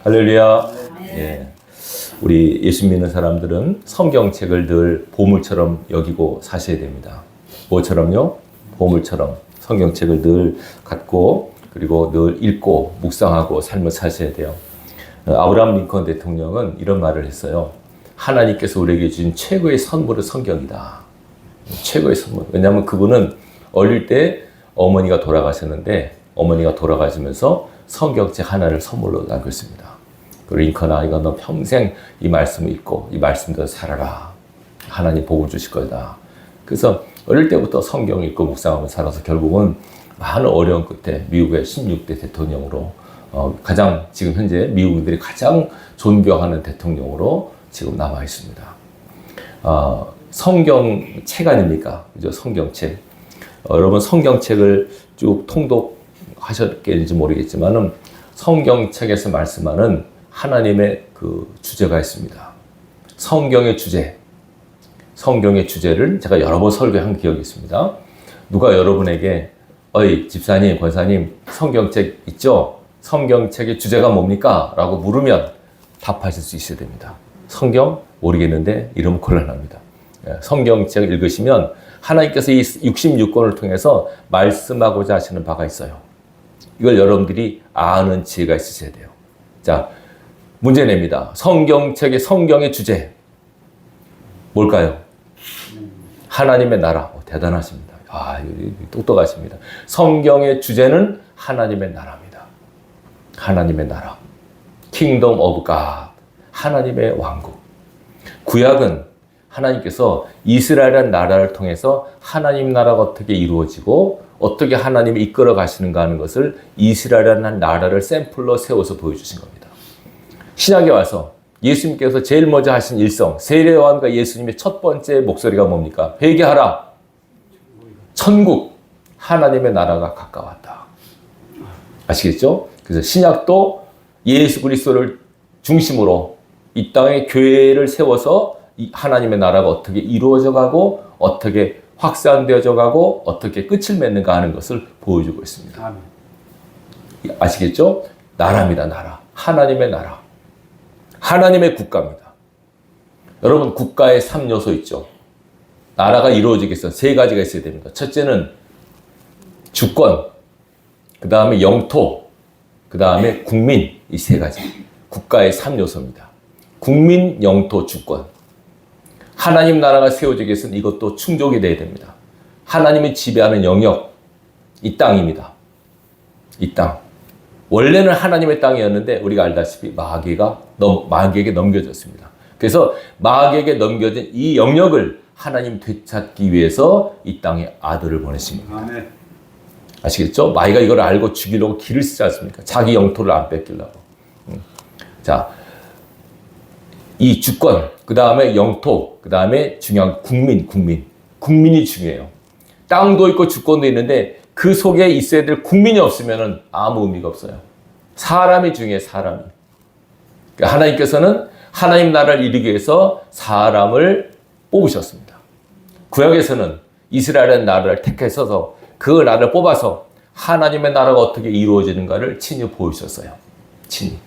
할렐루야. 예. 우리 예수 믿는 사람들은 성경책을 늘 보물처럼 여기고 사셔야 됩니다. 뭐처럼요? 보물처럼 성경책을 늘 갖고 그리고 늘 읽고 묵상하고 삶을 사셔야 돼요. 아브라함 링컨 대통령은 이런 말을 했어요. 하나님께서 우리에게 주신 최고의 선물은 성경이다. 최고의 선물. 왜냐하면 그분은 어릴 때 어머니가 돌아가셨는데 어머니가 돌아가시면서 성경책 하나를 선물로 남겼습니다. 그리고 링컨 아이가 너 평생 이 말씀을 읽고 이 말씀대로 살아라. 하나님 복을 주실 거다. 그래서 어릴 때부터 성경 읽고 묵상하며 살아서 결국은 많은 어려운 끝에 미국의 16대 대통령으로 가장 지금 현재 미국인들이 가장 존경하는 대통령으로 지금 남아 있습니다. 성경책 아닙니까? 그죠? 성경책. 여러분 성경책을 쭉 통독하셨겠는지 모르겠지만은 성경책에서 말씀하는 하나님의 그 주제가 있습니다. 성경의 주제. 성경의 주제를 제가 여러 번 설교한 기억이 있습니다. 누가 여러분에게 어이 집사님, 권사님 성경책 있죠? 성경책의 주제가 뭡니까? 라고 물으면 답하실 수 있어야 됩니다. 성경? 모르겠는데 이러면 곤란합니다. 성경책을 읽으시면 하나님께서 이 66권을 통해서 말씀하고자 하시는 바가 있어요. 이걸 여러분들이 아는 지혜가 있으셔야 돼요. 자, 문제 냅니다. 성경의 주제 뭘까요? 하나님의 나라. 대단하십니다. 똑똑하십니다. 성경의 주제는 하나님의 나라입니다. 하나님의 나라. Kingdom of God. 하나님의 왕국. 구약은 하나님께서 이스라엘이라는 나라를 통해서 하나님 나라가 어떻게 이루어지고 어떻게 하나님이 이끌어 가시는가 하는 것을 이스라엘이라는 나라를 샘플로 세워서 보여주신 겁니다. 신약에 와서 예수님께서 제일 먼저 하신 일성, 세례요한과 예수님의 첫 번째 목소리가 뭡니까? 회개하라. 천국, 하나님의 나라가 가까웠다. 아시겠죠? 그래서 신약도 예수 그리스도를 중심으로 이 땅에 교회를 세워서 하나님의 나라가 어떻게 이루어져 가고 어떻게 확산되어져 가고 어떻게 끝을 맺는가 하는 것을 보여주고 있습니다. 아시겠죠? 나라입니다. 나라. 하나님의 나라. 하나님의 국가입니다. 여러분 국가의 3요소 있죠. 나라가 이루어지기 위해서 3가지가 있어야 됩니다. 첫째는 주권, 그 다음에 영토, 그 다음에 국민. 이 3가지. 국가의 3요소입니다. 국민, 영토, 주권. 하나님 나라가 세워지기 위해서는 이것도 충족이 돼야 됩니다. 하나님이 지배하는 영역, 이 땅입니다. 이 땅. 원래는 하나님의 땅이었는데 우리가 알다시피 마귀에게 넘겨졌습니다. 그래서 마귀에게 넘겨진 이 영역을 하나님 되찾기 위해서 이 땅에 아들을 보내신 겁니다. 아멘. 아시겠죠? 마귀가 이걸 알고 죽이려고 길을 쓰지 않습니까? 자기 영토를 안 뺏기려고. 자, 이 주권, 그 다음에 영토, 그 다음에 중요한 국민이 중요해요. 땅도 있고 주권도 있는데 그 속에 있어야 될 국민이 없으면 아무 의미가 없어요. 사람이 중요해요, 사람이. 그러니까 하나님께서는 하나님 나라를 이루기 위해서 사람을 뽑으셨습니다. 구약에서는 이스라엘의 나라를 택해서 그 나라를 뽑아서 하나님의 나라가 어떻게 이루어지는가를 친히 보여주셨어요. 친히.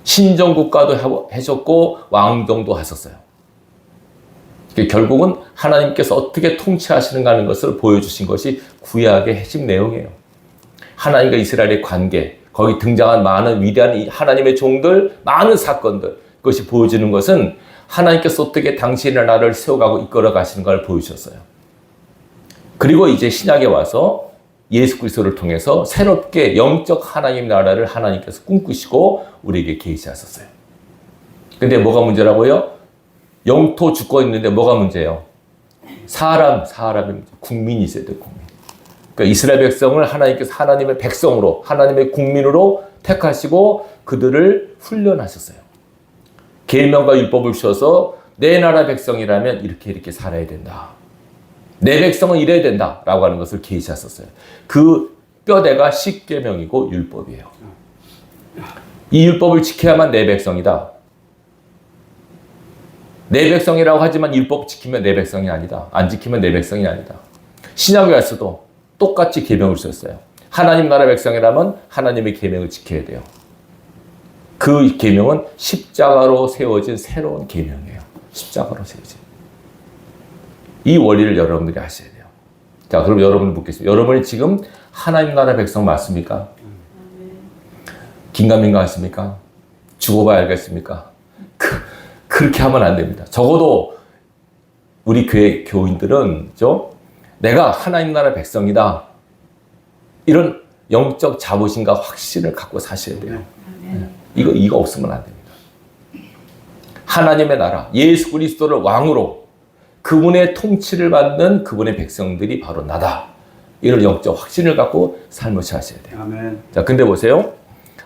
신정국가도 하셨고 왕정도 하셨어요. 결국은 하나님께서 어떻게 통치하시는가 하는 것을 보여주신 것이 구약의 핵심 내용이에요. 하나님과 이스라엘의 관계, 거기 등장한 많은 위대한 하나님의 종들, 많은 사건들, 그것이 보여주는 것은 하나님께서 어떻게 당신의 나라를 세워가고 이끌어 가시는 걸 보여주셨어요. 그리고 이제 신약에 와서 예수 그리스도를 통해서 새롭게 영적 하나님 나라를 하나님께서 꿈꾸시고 우리에게 계시하셨어요. 근데 뭐가 문제라고요? 영토 주권 있는데 뭐가 문제예요? 사람이 문제. 국민이 있어야 돼요, 국민. 그러니까 이스라엘 백성을 하나님께서 하나님의 백성으로, 하나님의 국민으로 택하시고 그들을 훈련하셨어요. 계명과 율법을 주셔서 내 나라 백성이라면 이렇게 살아야 된다. 내 백성은 이래야 된다. 라고 하는 것을 계시하셨어요. 그 뼈대가 십계명이고 율법이에요. 이 율법을 지켜야만 내 백성이다. 내 백성이라고 하지만 율법 지키면 내 백성이 아니다. 안 지키면 내 백성이 아니다. 신약에 와서도 똑같이 계명을 주셨어요. 하나님 나라 백성이라면 하나님의 계명을 지켜야 돼요. 그 계명은 십자가로 세워진 새로운 계명이에요. 십자가로 세워진. 이 원리를 여러분들이 아셔야 돼요. 자, 그럼 여러분 묻겠습니다. 여러분이 지금 하나님 나라 백성 맞습니까? 긴가민가 하십니까? 죽어봐야 알겠습니까? 그렇게 하면 안 됩니다. 적어도 우리 교회 교인들은 내가 하나님 나라 백성이다. 이런 영적 자부심과 확신을 갖고 사셔야 돼요. 이거 없으면 안 됩니다. 하나님의 나라, 예수 그리스도를 왕으로 그분의 통치를 받는 그분의 백성들이 바로 나다. 이런 영적 확신을 갖고 삶을 사셔야 돼요. 아멘. 자, 근데 보세요.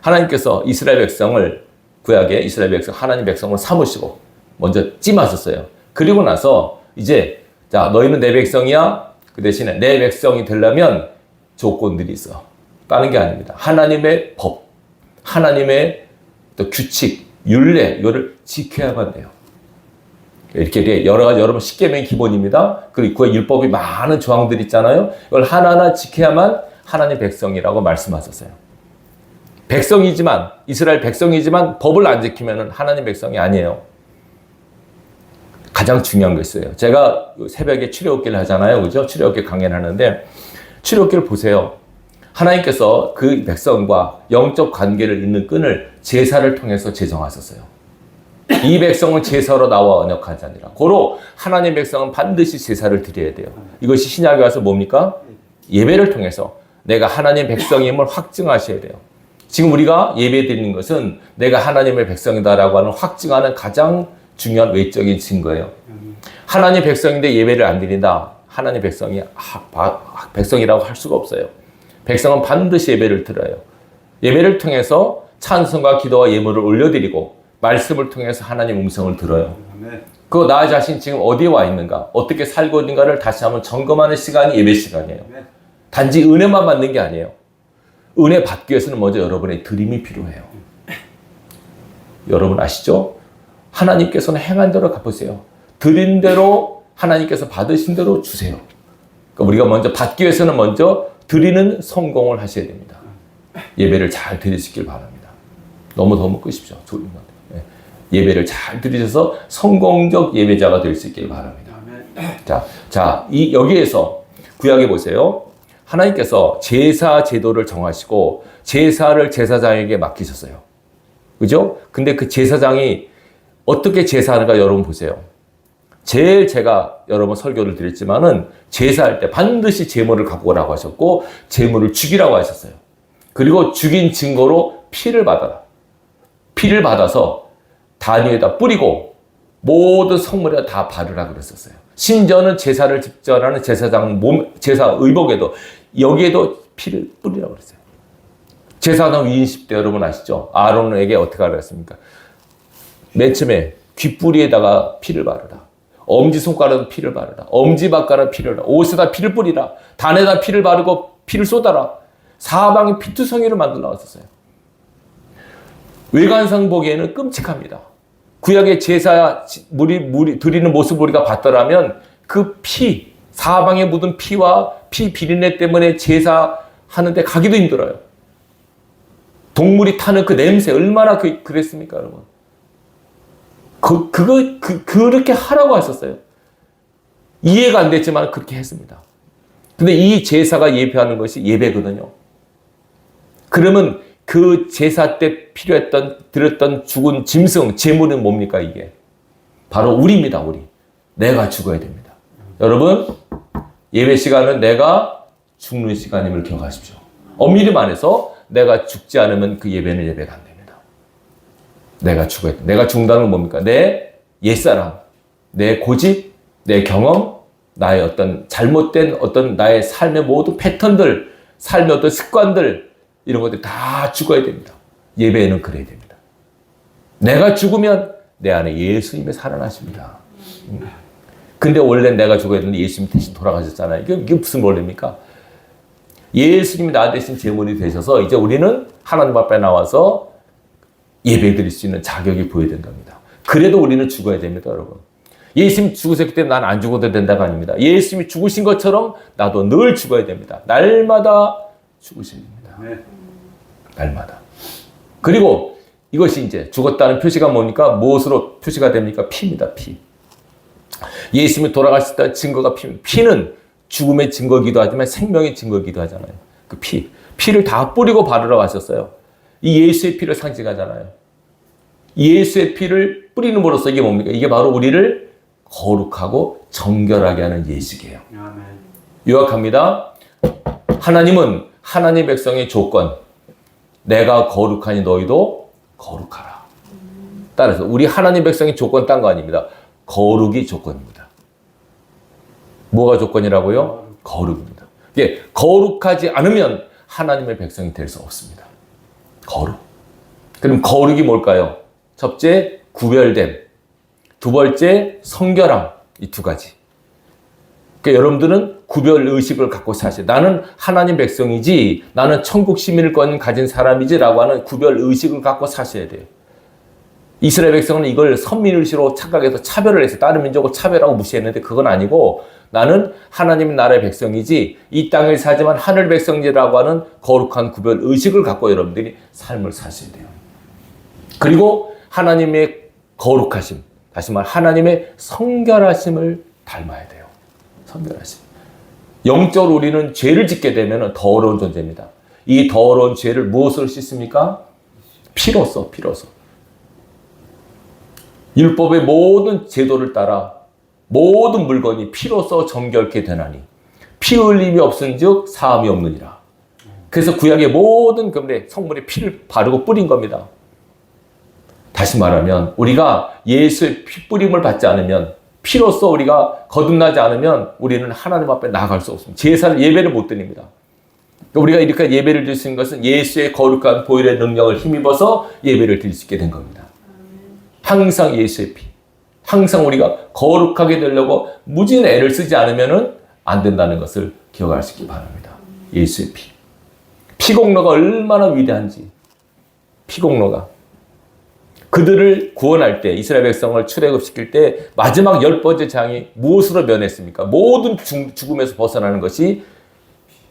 하나님께서 이스라엘 백성을 구약의 이스라엘 백성, 하나님 백성을 삼으시고 먼저 찜하셨어요. 그리고 나서 이제 자, 너희는 내 백성이야. 그 대신에 내 백성이 되려면 조건들이 있어. 다른 게 아닙니다. 하나님의 법, 하나님의 또 규칙, 율례 이거를 지켜야만 돼요. 이렇게 여러 가지 여러분 십계명이 기본입니다. 그리고 그 율법이 많은 조항들이 있잖아요. 이걸 하나하나 지켜야만 하나님 백성이라고 말씀하셨어요. 백성이지만 이스라엘 백성이지만 법을 안 지키면 하나님 백성이 아니에요. 가장 중요한 거 있어요. 제가 새벽에 출애굽기를 하잖아요. 그죠? 출애굽기 강연을 하는데 출애굽기를 보세요. 하나님께서 그 백성과 영적 관계를 잇는 끈을 제사를 통해서 제정하셨어요. 이 백성은 제사로 나와 언약한 자니라. 고로 하나님 백성은 반드시 제사를 드려야 돼요. 이것이 신약에 와서 뭡니까? 예배를 통해서 내가 하나님 백성임을 확증하셔야 돼요. 지금 우리가 예배 드리는 것은 내가 하나님의 백성이다라고 하는 확증하는 가장 중요한 외적인 증거예요. 하나님 백성인데 예배를 안 드린다. 하나님 백성이 백성이라고 할 수가 없어요. 백성은 반드시 예배를 드려요. 예배를 통해서 찬송과 기도와 예물을 올려드리고 말씀을 통해서 하나님 음성을 들어요. 그 나 자신 지금 어디에 와 있는가, 어떻게 살고 있는가를 다시 한번 점검하는 시간이 예배 시간이에요. 단지 은혜만 받는 게 아니에요. 은혜 받기 위해서는 먼저 여러분의 드림이 필요해요. 여러분 아시죠? 하나님께서는 행한 대로 갚으세요. 드린 대로 하나님께서 받으신 대로 주세요. 그러니까 우리가 먼저 받기 위해서는 먼저 드리는 성공을 하셔야 됩니다. 예배를 잘 드리시길 바랍니다. 너무 끄십시오. 예배를 잘 드리셔서 성공적 예배자가 될 수 있길 바랍니다. 자, 여기에서 구약에 보세요. 하나님께서 제사 제도를 정하시고 제사를 제사장에게 맡기셨어요. 그죠? 근데 그 제사장이 어떻게 제사하는가 여러분 보세요. 제일 제가 여러 번 설교를 드렸지만은 제사할 때 반드시 제물을 갖고 오라고 하셨고 제물을 죽이라고 하셨어요. 그리고 죽인 증거로 피를 받아라. 피를 받아서 단 위에다 뿌리고 모든 성물에 다 바르라 그랬었어요. 심지어는 제사를 집전하는 제사장 제사 의복에도 여기에도 피를 뿌리라고 그랬어요. 제사장 위인십 때 여러분 아시죠? 아론에게 어떻게 하라 했습니까? 맨 처음에 귓뿌리에다가 피를 바르라. 엄지손가락에 피를 바르라. 엄지발가락에 피를 바르라. 옷에다 피를 뿌리라. 단에다 피를 바르고 피를 쏟아라. 사방에 피투성이를 만들어 놨었어요. 외관상 보기에는 끔찍합니다. 구약의 제사 드리는 모습을 우리가 봤더라면 그 피, 사방에 묻은 피와 피 비린내 때문에 제사하는데 가기도 힘들어요. 동물이 타는 그 냄새 얼마나 그랬습니까, 여러분? 그렇게 하라고 하셨어요. 이해가 안 됐지만 그렇게 했습니다. 근데 이 제사가 예표하는 것이 예배거든요. 그러면 그 제사 때 드렸던 죽은 짐승, 제물은 뭡니까, 이게? 바로 우리입니다, 우리. 내가 죽어야 됩니다. 여러분, 예배 시간은 내가 죽는 시간임을 기억하십시오. 엄밀히 말해서 내가 죽지 않으면 그 예배는 예배가 안 됩니다. 내가 죽어야 돼. 내가 죽는다는 건 뭡니까? 내 옛사람, 내 고집, 내 경험, 나의 어떤 잘못된 어떤 나의 삶의 모든 패턴들, 삶의 어떤 습관들, 이런 것들이 다 죽어야 됩니다. 예배에는 그래야 됩니다. 내가 죽으면 내 안에 예수님이 살아나십니다. 근데 원래 내가 죽어야 되는데 예수님이 대신 돌아가셨잖아요. 이게 무슨 원리입니까? 예수님이 나 대신 제물이 되셔서 이제 우리는 하나님 앞에 나와서 예배 드릴 수 있는 자격이 보여야 된답니다. 그래도 우리는 죽어야 됩니다, 여러분. 예수님이 죽으셨기 때문에 난 안 죽어도 된다가 아닙니다. 예수님이 죽으신 것처럼 나도 늘 죽어야 됩니다. 날마다 죽으셔야 됩니다. 날마다. 그리고 이것이 이제 죽었다는 표시가 뭡니까? 무엇으로 표시가 됩니까? 피입니다. 피. 예수님이 돌아가실 때 증거가 피입니다. 피는 죽음의 증거기도 하지만 생명의 증거기도 하잖아요. 그 피. 피를 다 뿌리고 바르러 가셨어요. 이 예수의 피를 상징하잖아요. 예수의 피를 뿌리는으로써 이게 뭡니까? 이게 바로 우리를 거룩하고 정결하게 하는 예식이에요. 요약합니다. 하나님은 하나님의 백성의 조건, 내가 거룩하니 너희도 거룩하라. 따라서 우리 하나님 백성의 조건 딴 거 아닙니다. 거룩이 조건입니다. 뭐가 조건이라고요? 거룩입니다. 예, 거룩하지 않으면 하나님의 백성이 될 수 없습니다. 거룩. 그럼 거룩이 뭘까요? 첫째, 구별됨. 두 번째, 성결함. 이 두 가지. 그러니까 여러분들은 구별 의식을 갖고 사세요. 나는 하나님 백성이지, 나는 천국 시민권 가진 사람이지라고 하는 구별 의식을 갖고 사셔야 돼요. 이스라엘 백성은 이걸 선민의식으로 착각해서 차별을 해서 다른 민족을 차별하고 무시했는데 그건 아니고 나는 하나님 나라의 백성이지 이 땅을 사지만 하늘 백성이라고 하는 거룩한 구별 의식을 갖고 여러분들이 삶을 사셔야 돼요. 그리고 하나님의 거룩하심, 다시 말 하나님의 성결하심을 닮아야 돼요. 성결하심. 영적으로 우리는 죄를 짓게 되면 더러운 존재입니다. 이 더러운 죄를 무엇으로 씻습니까? 피로써. 율법의 모든 제도를 따라 모든 물건이 피로써 정결케 되나니 피 흘림이 없은즉 사함이 없느니라. 그래서 구약의 모든 성물에 피를 바르고 뿌린 겁니다. 다시 말하면 우리가 예수의 피 뿌림을 받지 않으면, 피로써 우리가 거듭나지 않으면 우리는 하나님 앞에 나아갈 수 없습니다. 제사를, 예배를 못 드립니다. 우리가 이렇게 예배를 드릴 수 있는 것은 예수의 거룩한 보혈의 능력을 힘입어서 예배를 드릴 수 있게 된 겁니다. 항상 예수의 피. 항상 우리가 거룩하게 되려고 무진 애를 쓰지 않으면 안 된다는 것을 기억하시기 바랍니다. 예수의 피. 피공로가 얼마나 위대한지. 피공로가. 그들을 구원할 때, 이스라엘 백성을 출애굽시킬 때 마지막 10번째 장이 무엇으로 면했습니까? 모든 죽음에서 벗어나는 것이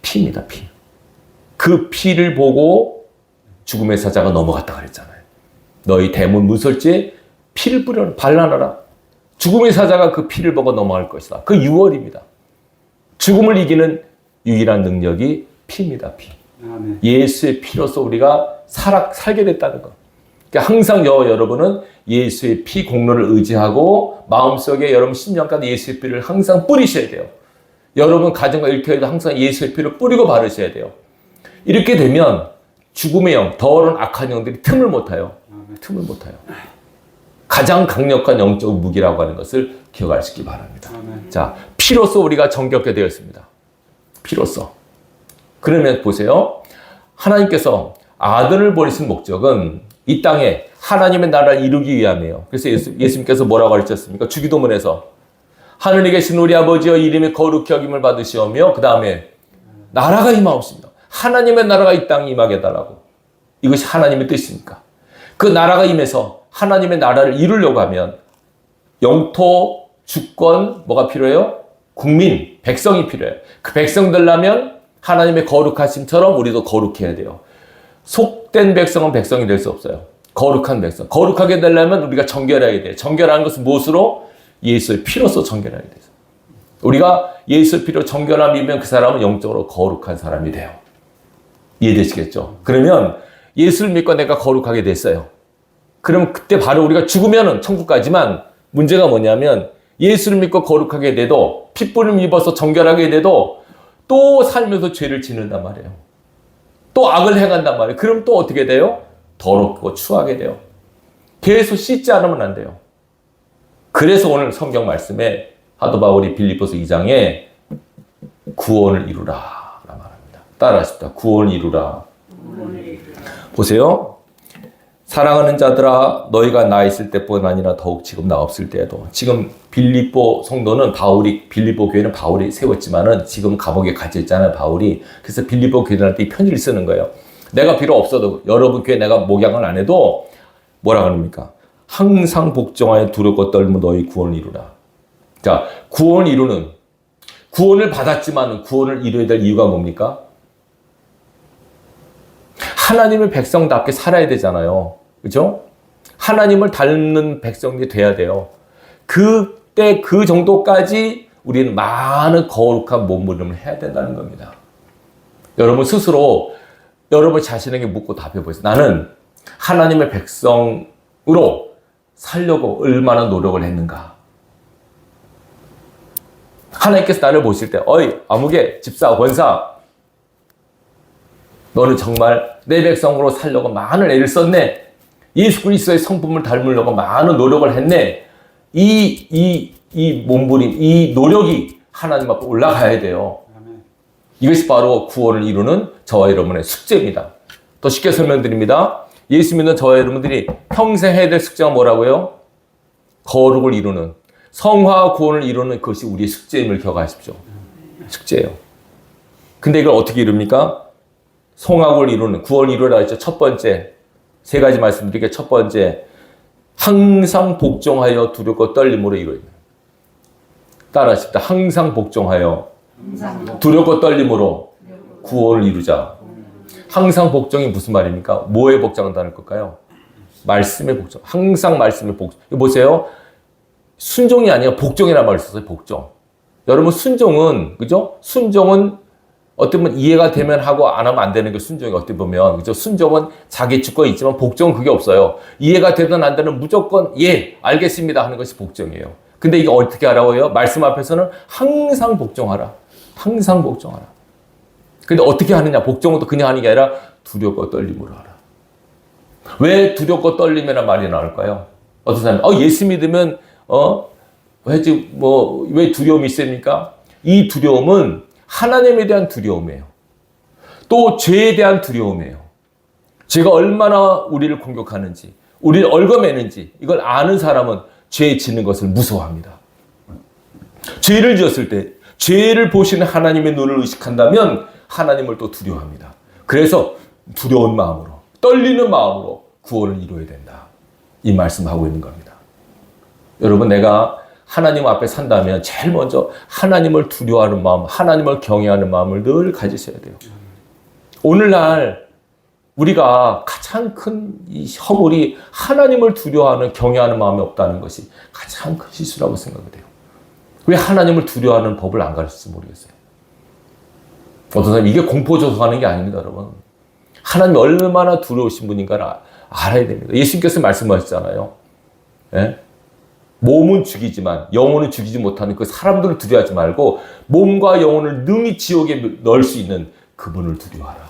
피입니다. 피. 그 피를 보고 죽음의 사자가 넘어갔다 그랬잖아요. 너희 대문 문설주에 피를 뿌려 발라놔라. 죽음의 사자가 그 피를 보고 넘어갈 것이다. 그 유월입니다. 죽음을 이기는 유일한 능력이 피입니다. 피. 아멘. 예수의 피로서 우리가 살게 됐다는 것. 그러니까 항상 여러분은 예수의 피 공로를 의지하고 마음속에 여러분 10년간 예수의 피를 항상 뿌리셔야 돼요. 여러분 가정과 일터에도 항상 예수의 피를 뿌리고 바르셔야 돼요. 이렇게 되면 죽음의 영, 더러운 악한 영들이 틈을 못 타요. 틈을 못 타요. 가장 강력한 영적 무기라고 하는 것을 기억하시기 바랍니다. 자, 피로써 우리가 정결케 되었습니다. 피로써. 그러면 보세요. 하나님께서 아들을 보내신 목적은 이 땅에 하나님의 나라를 이루기 위함이에요. 그래서 예수님께서 뭐라고 가르쳤습니까? 주기도문에서 하늘에 계신 우리 아버지여 이름이 거룩히 여김을 받으시오며 그 다음에 나라가 임하옵습니다. 하나님의 나라가 이 땅에 임하게 해달라고. 이것이 하나님의 뜻입니까? 그 나라가 임해서 하나님의 나라를 이루려고 하면 영토, 주권, 뭐가 필요해요? 국민, 백성이 필요해요. 그 백성 되려면 하나님의 거룩하심처럼 우리도 거룩해야 돼요. 속된 백성은 백성이 될 수 없어요. 거룩한 백성. 거룩하게 되려면 우리가 정결해야 돼요. 정결하는 것은 무엇으로? 예수의 피로서 정결해야 돼요. 우리가 예수의 피로 정결함이면 그 사람은 영적으로 거룩한 사람이 돼요. 이해되시겠죠? 그러면 예수를 믿고 내가 거룩하게 됐어요. 그러면 그때 바로 우리가 죽으면 천국 가지만 문제가 뭐냐면 예수를 믿고 거룩하게 돼도 핏불을 입어서 정결하게 돼도 또 살면서 죄를 짓는단 말이에요. 또 악을 행한단 말이에요. 그럼 또 어떻게 돼요? 더럽고 추하게 돼요. 계속 씻지 않으면 안 돼요. 그래서 오늘 성경 말씀에 사도 바울이 빌립보서 2장에 구원을 이루라 말합니다. 따라하십시다. 구원을 이루라. 보세요. 사랑하는 자들아 너희가 나 있을 때뿐 아니라 더욱 지금 나 없을 때에도. 지금 빌립보 성도는 빌립보 교회는 바울이 세웠지만은 지금 감옥에 갇혀 있잖아요, 바울이. 그래서 빌립보 교회들한테 이 편지를 쓰는 거예요. 내가 비록 없어도 여러분 교회 내가 목양을 안 해도 뭐라 그럽니까? 항상 복종하여 두렵고 떨며 너희 구원을 이루라. 자, 구원을 받았지만 구원을 이루어야 될 이유가 뭡니까? 하나님의 백성답게 살아야 되잖아요. 그죠? 하나님을 닮는 백성들이 돼야 돼요. 그때 그 정도까지 우리는 많은 거룩한 몸부림을 해야 된다는 겁니다. 여러분 스스로 여러분 자신에게 묻고 답해 보세요. 나는 하나님의 백성으로 살려고 얼마나 노력을 했는가? 하나님께서 나를 보실 때, 어이, 아무개, 집사, 권사, 너는 정말 내 백성으로 살려고 많은 애를 썼네. 예수 그리스도의 성품을 닮으려고 많은 노력을 했네. 이 몸부림, 이 노력이 하나님 앞에 올라가야 돼요. 이것이 바로 구원을 이루는 저와 여러분의 숙제입니다. 더 쉽게 설명드립니다. 예수 믿는 저와 여러분들이 평생 해야 될 숙제가 뭐라고요? 거룩을 이루는, 성화와 구원을 이루는 것이 우리의 숙제임을 기억하십시오. 숙제예요. 근데 이걸 어떻게 이룹니까? 성화를 이루는, 구원을 이루라 했죠. 첫 번째, 세 가지 말씀드릴게요. 첫 번째, 항상 복종하여 두렵고 떨림으로 이루어야 돼요. 따라하십시다. 항상 복종하여 두렵고 떨림으로 구원을 이루자. 항상 복종이 무슨 말입니까? 뭐에 복종한다는 걸까요? 말씀에 복종. 항상 말씀에 복종. 보세요. 순종이 아니라 복종이라는 말을 썼어요. 복종. 여러분 순종은, 그죠? 순종은 어떻게 보면 이해가 되면 하고 안 하면 안 되는 게 순종이 어떻게 보면, 그죠? 순종은 자기 주권이 있지만 복종은 그게 없어요. 이해가 되든 안 되든 무조건 예, 알겠습니다 하는 것이 복종이에요. 근데 이게 어떻게 하라고요? 말씀 앞에서는 항상 복종하라. 항상 복종하라. 근데 어떻게 하느냐? 복종은 또 그냥 하는 게 아니라 두렵고 떨림으로 하라. 왜 두렵고 떨림이라는 말이 나올까요? 어떤 사람이 예수 믿으면 왜 두려움이 있습니까? 이 두려움은 하나님에 대한 두려움이에요. 또 죄에 대한 두려움이에요. 죄가 얼마나 우리를 공격하는지, 우리를 얽어매는지 이걸 아는 사람은 죄 짓는 것을 무서워합니다. 죄를 지었을 때 죄를 보시는 하나님의 눈을 의식한다면 하나님을 또 두려워합니다. 그래서 두려운 마음으로, 떨리는 마음으로 구원을 이루어야 된다. 이 말씀하고 있는 겁니다. 여러분, 내가 하나님 앞에 산다면 제일 먼저 하나님을 두려워하는 마음, 하나님을 경외하는 마음을 늘 가지셔야 돼요. 오늘날 우리가 가장 큰 이 허물이 하나님을 두려워하는, 경외하는 마음이 없다는 것이 가장 큰 실수라고 생각이 돼요. 왜 하나님을 두려워하는 법을 안 가르칠지 모르겠어요. 어떤 사람이 이게 공포조성하는 게 아닙니다, 여러분. 하나님이 얼마나 두려우신 분인가를 알아야 됩니다. 예수님께서 말씀하셨잖아요. 예? 몸은 죽이지만 영혼은 죽이지 못하는 그 사람들을 두려워하지 말고 몸과 영혼을 능히 지옥에 넣을 수 있는 그분을 두려워하라.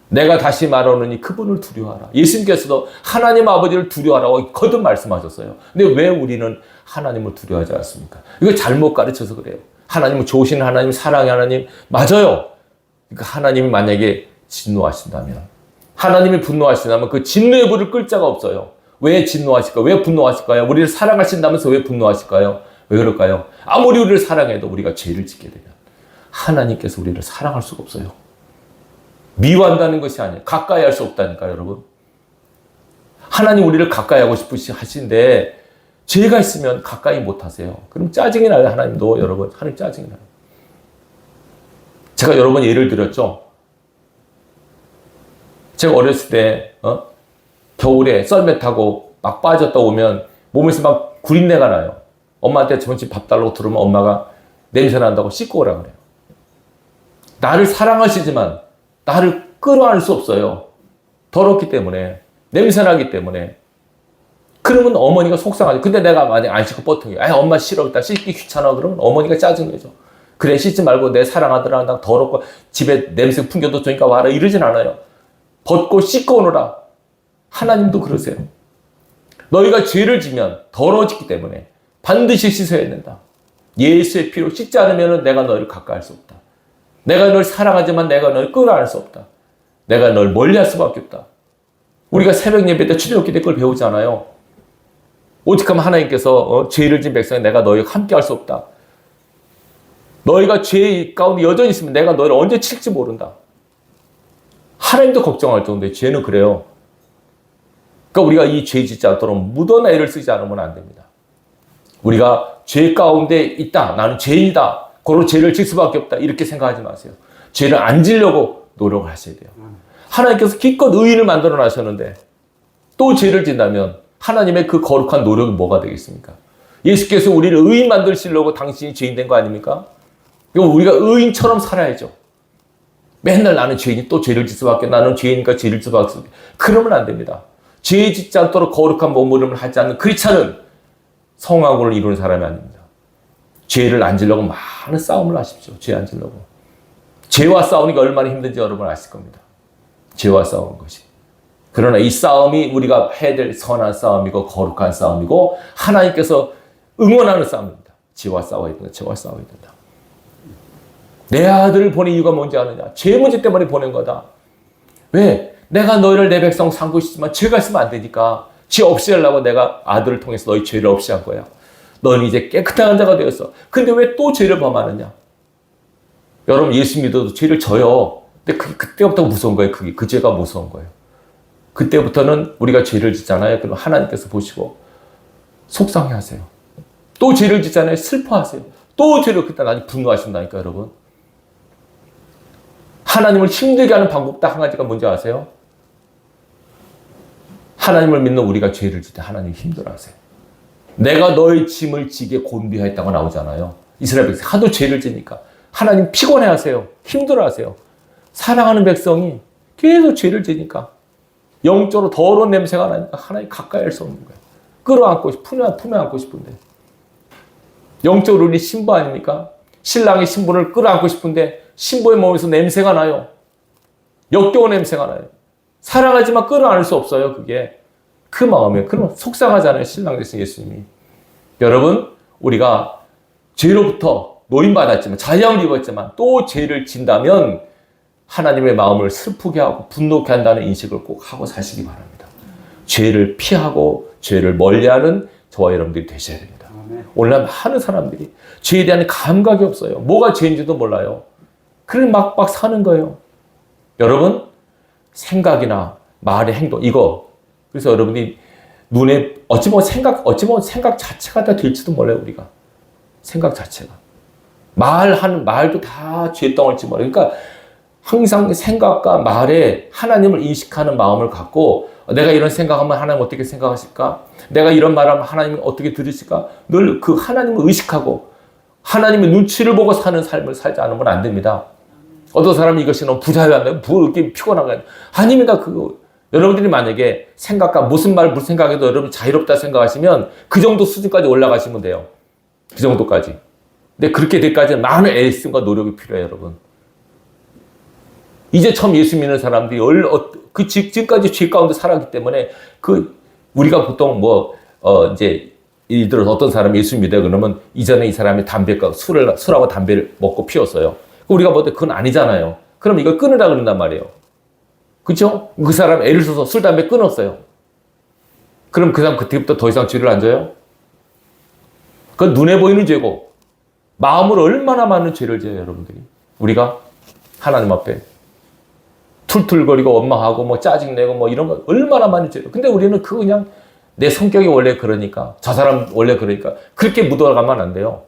내가 다시 말하노니 그분을 두려워하라. 예수님께서도 하나님 아버지를 두려워하라고 거듭 말씀하셨어요. 근데 왜 우리는 하나님을 두려워하지 않습니까? 이거 잘못 가르쳐서 그래요. 하나님은 좋으신 하나님, 사랑의 하나님, 맞아요. 그러니까 하나님이 만약에 진노하신다면, 하나님이 분노하신다면 그 진노의 불을 끌 자가 없어요. 왜 진노하실까요? 왜 분노하실까요? 우리를 사랑하신다면서 왜 분노하실까요? 왜 그럴까요? 아무리 우리를 사랑해도 우리가 죄를 짓게 되면 하나님께서 우리를 사랑할 수가 없어요. 미워한다는 것이 아니에요. 가까이 할 수 없다니까요, 여러분. 하나님 우리를 가까이 하고 싶으신데 죄가 있으면 가까이 못 하세요. 그럼 짜증이 나요, 하나님도. 여러분, 하나님 짜증이 나요. 제가 여러 번 예를 들었죠. 제가 어렸을 때 겨울에 썰매 타고 막 빠졌다 오면 몸에서 막 구린내가 나요. 엄마한테 점심 밥 달라고 들으면 엄마가 냄새 난다고 씻고 오라 그래요. 나를 사랑하시지만 나를 끌어안을 수 없어요. 더럽기 때문에, 냄새나기 때문에. 그러면 어머니가 속상하죠. 근데 내가 만약 안 씻고 뻗통해요. 엄마 싫어. 일단 씻기 귀찮아. 그러면 어머니가 짜증내죠. 그래, 씻지 말고 내 사랑하더라. 나 더럽고 집에 냄새 풍겨도 좋으니까 와라. 이러진 않아요. 벗고 씻고 오너라. 하나님도 그러세요. 너희가 죄를 지면 더러워지기 때문에 반드시 씻어야 된다. 예수의 피로 씻지 않으면 내가 너희를 가까이 할 수 없다. 내가 널 사랑하지만 내가 널 끌어안을 수 없다. 내가 널 멀리할 수밖에 없다. 우리가 새벽 예배 때 출애굽기 때 그걸 배우잖아요. 오직 하면 하나님께서 죄를 진 백성에 내가 너희와 함께 할 수 없다. 너희가 죄 가운데 여전히 있으면 내가 너희를 언제 칠지 모른다. 하나님도 걱정할 정도의 죄는 그래요. 그러니까 우리가 이 죄 짓지 않도록 무도나 애를 쓰지 않으면 안 됩니다. 우리가 죄 가운데 있다. 나는 죄인이다. 그로 죄를 질 수밖에 없다. 이렇게 생각하지 마세요. 죄를 안 지려고 노력을 하셔야 돼요. 하나님께서 기껏 의인을 만들어 놨었는데 또 죄를 짓는다면 하나님의 그 거룩한 노력이 뭐가 되겠습니까? 예수께서 우리를 의인 만드시려고 당신이 죄인 된 거 아닙니까? 그럼 우리가 의인처럼 살아야죠. 맨날 나는 죄인이 또 죄를 짓을 수밖에, 나는 죄인이니까 죄를 짓을 수밖에. 그러면 안 됩니다. 죄 짓지 않도록 거룩한 몸부림을 하지 않는 크리스찬은 성화구를 이루는 사람이 아닙니다. 죄를 안 지려고 많은 싸움을 하십시오. 죄 안 지려고. 죄와 싸우는 게 얼마나 힘든지 여러분 아실 겁니다. 죄와 싸우는 것이. 그러나 이 싸움이 우리가 해야 될 선한 싸움이고 거룩한 싸움이고 하나님께서 응원하는 싸움입니다. 죄와 싸워야 된다. 죄와 싸워야 된다. 내 아들을 보낸 이유가 뭔지 아느냐? 죄 문제 때문에 보낸 거다. 왜? 내가 너희를 내 백성 삼고 싶지만 죄가 있으면 안 되니까 죄 없이 하려고 내가 아들을 통해서 너희 죄를 없이 한 거야. 너는 이제 깨끗한 자가 되었어. 근데 왜 또 죄를 범하느냐? 여러분 예수 믿어도 죄를 져요. 근데 그때부터 무서운 거예요. 그 죄가 무서운 거예요. 그때부터는 우리가 죄를 짓잖아요. 그럼 하나님께서 보시고 속상해하세요. 또 죄를 짓잖아요. 슬퍼하세요. 또 죄를 그때 나중에 분노하신다니까 여러분. 하나님을 힘들게 하는 방법 딱 한 가지가 뭔지 아세요? 하나님을 믿는 우리가 죄를 짓때 하나님 힘들어하세요. 내가 너의 짐을 지게 곤비하였다고 나오잖아요. 이스라엘 백성 하도 죄를 지니까 하나님 피곤해하세요. 힘들어하세요. 사랑하는 백성이 계속 죄를 지니까 영적으로 더러운 냄새가 나니까 하나님 가까이 할 수 없는 거예요. 끌어안고 품에 안고 싶은데 영적으로 우리 신부 아닙니까? 신랑이 신부를 끌어안고 싶은데 신부의 몸에서 냄새가 나요. 역겨운 냄새가 나요. 사랑하지만 끌어안을 수 없어요. 그게 그 마음에 그럼 속상하잖아요. 신랑 되신 예수님이. 여러분 우리가 죄로부터 노임받았지만 자양을 입었지만 또 죄를 진다면 하나님의 마음을 슬프게 하고 분노케 한다는 인식을 꼭 하고 사시기 바랍니다. 죄를 피하고 죄를 멀리하는 저와 여러분들이 되셔야 됩니다. 오늘날 많은 사람들이 죄에 대한 감각이 없어요. 뭐가 죄인지도 몰라요. 그래 막 사는 거예요. 여러분 생각이나 말의 행동 이거 그래서 여러분이 눈에 어찌 보면 생각 자체가 다 될지도 몰라요. 우리가 생각 자체가 말하는 말도 다 죄덩어리지 몰라요. 그러니까 항상 생각과 말에 하나님을 인식하는 마음을 갖고 내가 이런 생각하면 하나님 어떻게 생각하실까? 내가 이런 말하면 하나님 어떻게 들으실까? 늘 그 하나님을 의식하고 하나님의 눈치를 보고 사는 삶을 살지 않으면 안 됩니다. 어떤 사람이 이것이 너무 부자연한데 뭐 이렇게 피곤한 거야. 아닙니다. 여러분들이 만약에 생각과 무슨 생각해도 여러분 자유롭다 생각하시면 그 정도 수준까지 올라가시면 돼요. 그 정도까지. 근데 그렇게 될까지는 많은 애씀과 노력이 필요해요, 여러분. 이제 처음 예수 믿는 사람들이 지금까지 죄 가운데 살았기 때문에 우리가 보통 이제 예를 들어서 어떤 사람이 예수 믿어요. 그러면 이전에 이 사람이 술하고 담배를 먹고 피웠어요. 우리가 볼 때 그건 아니잖아요. 그럼 이걸 끊으라 그런단 말이에요. 그렇죠? 그 사람 애를 써서 술, 담배 끊었어요. 그럼 그 사람 그때부터 더 이상 죄를 안 져요? 그건 눈에 보이는 죄고 마음으로 얼마나 많은 죄를 져요, 여러분들이. 우리가 하나님 앞에 툴툴거리고 원망하고 짜증내고 이런 거 얼마나 많이 죄요. 근데 우리는 그냥 내 성격이 원래 그러니까 저 사람 원래 그러니까 그렇게 묻어가면 안 돼요.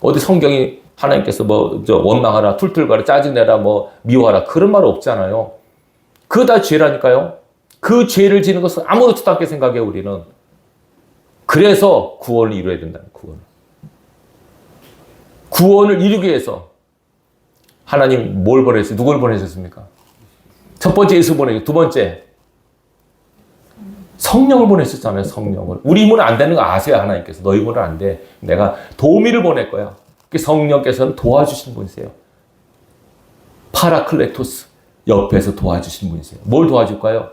어디 성경이 하나님께서 원망하라, 툴툴거려, 짜증내라, 미워하라 그런 말 없잖아요. 그거 다 죄라니까요. 그 죄를 지는 것은 아무렇지도 않게 생각해요, 우리는. 그래서 구원을 이루어야 된다는 구원을 이루기 위해서 하나님 뭘 보내셨어요? 누굴 보내셨습니까? 첫 번째 예수 보내고 두 번째 성령을 보내셨잖아요. 성령을. 우리 힘은 안 되는 거 아세요, 하나님께서. 너희 힘은 안 돼. 내가 도우미를 보낼 거야. 성령께서는 도와주신 분이세요. 파라클레토스. 옆에서 도와주신 분이세요. 뭘 도와줄까요?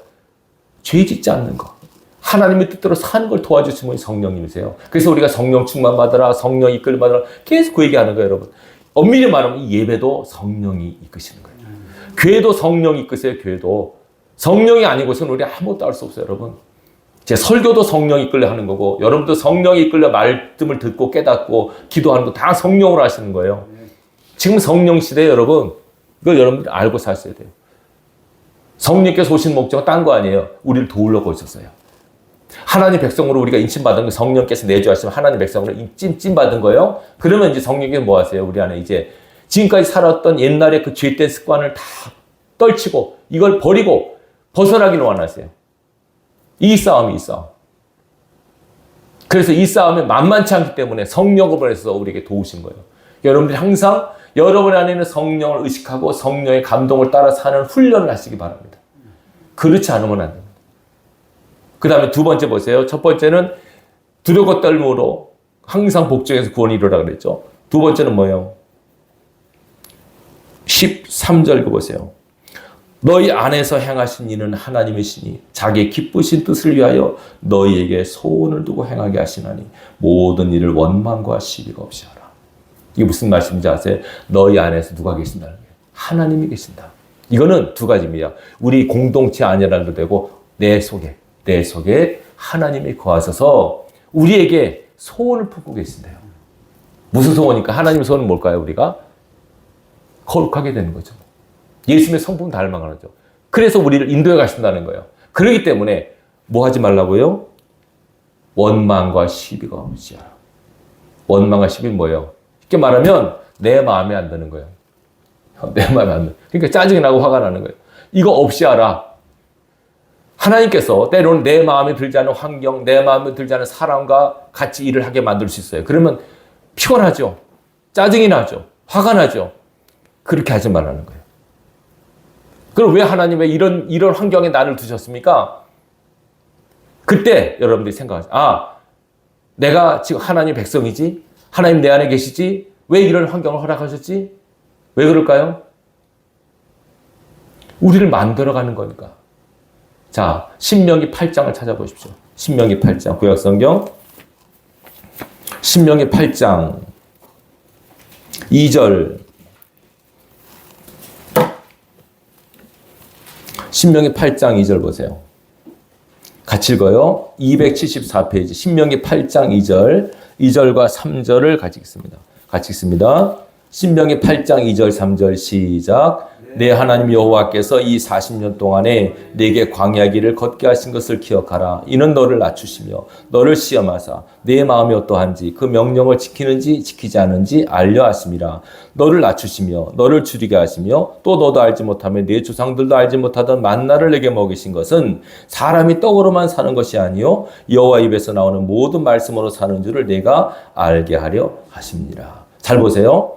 죄 짓지 않는 거. 하나님의 뜻대로 사는 걸 도와주신 분이 성령님이세요. 그래서 우리가 성령 충만 받으라, 성령 이끌 받으라 계속 그 얘기하는 거예요, 여러분. 엄밀히 말하면 이 예배도 성령이 이끄시는 거예요. 교회도 성령이 이끄세요, 교회도. 성령이 아니고서는 우리 아무것도 할 수 없어요, 여러분. 제 설교도 성령이 이끌려 하는 거고, 여러분도 성령이 이끌려 말씀을 듣고 깨닫고 기도하는 거 다 성령으로 하시는 거예요. 지금 성령 시대에 여러분, 이걸 여러분들 알고 사셔야 돼요. 성령께서 오신 목적은 딴 거 아니에요. 우리를 도우려고 오셨어요. 하나님 백성으로 우리가 인침받은 거 성령께서 내주하시면 하나님 백성으로 찜받은 거예요. 그러면 이제 성령께서 뭐 하세요? 우리 안에 이제 지금까지 살았던 옛날의 그 죄된 습관을 다 떨치고 이걸 버리고 벗어나기를 원하세요. 이 싸움이 이 싸움. 그래서 이 싸움이 만만치 않기 때문에 성령을 보내서 우리에게 도우신 거예요. 여러분들이 항상 여러분 안에 있는 성령을 의식하고 성령의 감동을 따라 사는 훈련을 하시기 바랍니다. 그렇지 않으면 안 됩니다. 그 다음에 두 번째 보세요. 첫 번째는 두려워 떨므로 항상 복종해서 구원이 이루라 그랬죠. 두 번째는 뭐예요? 13절 보세요. 너희 안에서 행하신 이는 하나님이시니 자기의 기쁘신 뜻을 위하여 너희에게 소원을 두고 행하게 하시나니 모든 일을 원망과 시비가 없이 하라. 이게 무슨 말씀인지 아세요? 너희 안에서 누가 계신다는 거예요? 하나님이 계신다. 이거는 두 가지입니다. 우리 공동체 안이라도 되고 내 속에 하나님이 거하셔서 우리에게 소원을 품고 계신대요. 무슨 소원입니까? 하나님의 소원은 뭘까요? 우리가 거룩하게 되는 거죠. 예수님의 성품 닮아가는 거죠. 그래서 우리를 인도해 가신다는 거예요. 그렇기 때문에 뭐 하지 말라고요? 원망과 시비가 없이 하라. 원망과 시비는 뭐예요? 쉽게 말하면 내 마음에 안 드는 거예요. 내 마음에 안 드는. 그러니까 짜증이 나고 화가 나는 거예요. 이거 없이 하라. 하나님께서 때로는 내 마음에 들지 않은 환경, 내 마음에 들지 않은 사람과 같이 일을 하게 만들 수 있어요. 그러면 피곤하죠. 짜증이 나죠. 화가 나죠. 그렇게 하지 말라는 거예요. 그럼 왜 하나님 왜 이런 환경에 나를 두셨습니까? 그때 여러분들이 생각하죠. 내가 지금 하나님 백성이지? 하나님 내 안에 계시지? 왜 이런 환경을 허락하셨지? 왜 그럴까요? 우리를 만들어가는 거니까. 자, 신명기 8장을 찾아보십시오. 신명기 8장, 구약성경. 신명기 8장 2절. 신명기 8장 2절 보세요. 같이 읽어요. 274페이지. 신명기 8장 2절. 2절과 3절을 같이 읽습니다. 같이 읽습니다. 신명기 8장 2절 3절 시작. 내 하나님 여호와께서 이 40년 동안에 내게 광야 길을 걷게 하신 것을 기억하라. 이는 너를 낮추시며 너를 시험하사 내 마음이 어떠한지 그 명령을 지키는지 지키지 않은지 알려 하심이라. 너를 낮추시며 너를 줄이게 하시며 또 너도 알지 못하며 내 조상들도 알지 못하던 만나를 내게 먹이신 것은 사람이 떡으로만 사는 것이 아니요 여호와 입에서 나오는 모든 말씀으로 사는 줄을 내가 알게 하려 하심이라. 잘 보세요.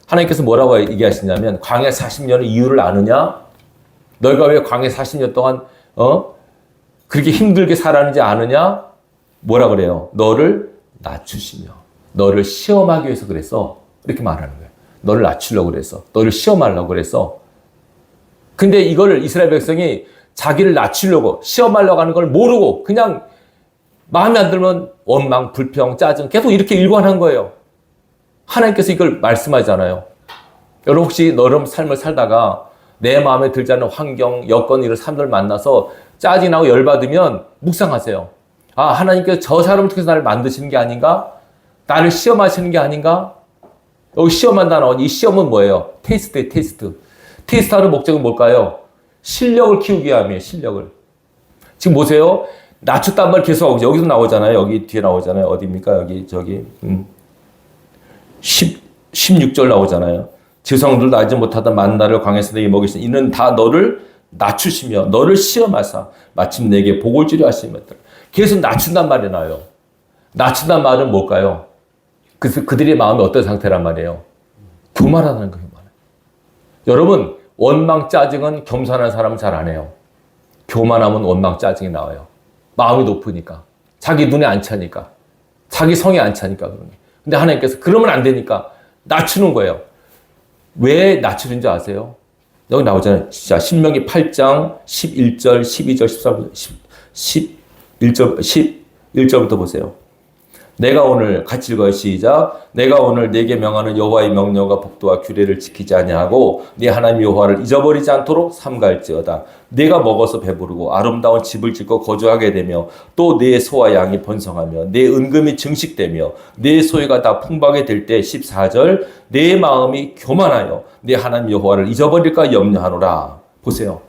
하나님께서 뭐라고 얘기하시냐면 광야 40년의 이유를 아느냐? 너희가 왜 광야 40년 동안 그렇게 힘들게 살았는지 아느냐? 뭐라 그래요? 너를 낮추시며 너를 시험하기 위해서 그래서 이렇게 말하는 거예요. 너를 낮추려고 그래서 너를 시험하려고 그래서. 근데 이걸 이스라엘 백성이 자기를 낮추려고 시험하려고 하는 걸 모르고 그냥 마음에 안 들면 원망, 불평, 짜증 계속 이렇게 일관한 거예요. 하나님께서 이걸 말씀하잖아요. 여러분 혹시 너름 삶을 살다가 내 마음에 들지 않는 환경, 여건, 이런 사람들 만나서 짜증나고 열받으면 묵상하세요. 하나님께서 저 사람을 통해서 나를 만드시는 게 아닌가? 나를 시험하시는 게 아닌가? 여기 시험한다 나오니 이 시험은 뭐예요? 테스트예요, 테스트. 테스트하는 목적은 뭘까요? 실력을 키우기 위함이에요, 실력을. 지금 보세요. 낮췄단 말 계속 하고 여기도 나오잖아요. 여기 뒤에 나오잖아요. 어디입니까? 저기 16절 나오잖아요. 지성들도 알지 못하던 만나를 광야에서 내게 먹이시니 이는 다 너를 낮추시며 너를 시험하사 마침 내게 복을 주려 하시니라. 계속 낮춘단 말이 나와요. 낮춘단 말은 뭘까요? 그래서 그들의 마음이 어떤 상태란 말이에요? 교만하다는 거예요. 여러분 원망 짜증은 겸손한 사람은 잘 안 해요. 교만하면 원망 짜증이 나와요. 마음이 높으니까 자기 눈에 안 차니까 자기 성에 안 차니까 그런 거예요. 근데 하나님께서 그러면 안 되니까 낮추는 거예요. 왜 낮추는지 아세요? 여기 나오잖아요. 자, 신명기 8장 11절, 12절, 13절, 11절부터 보세요. 내가 오늘 같이 읽어요. 시작. 내가 오늘 네게 명하는 여호와의 명령과 법도와 규례를 지키지 아니하고 네 하나님 여호와를 잊어버리지 않도록 삼갈지어다. 네가 먹어서 배부르고 아름다운 집을 짓고 거주하게 되며 또 네 소와 양이 번성하며 네 은금이 증식되며 네 소유가 다 풍부하게 될 때 14절 내 마음이 교만하여 네 하나님 여호와를 잊어버릴까 염려하노라. 보세요.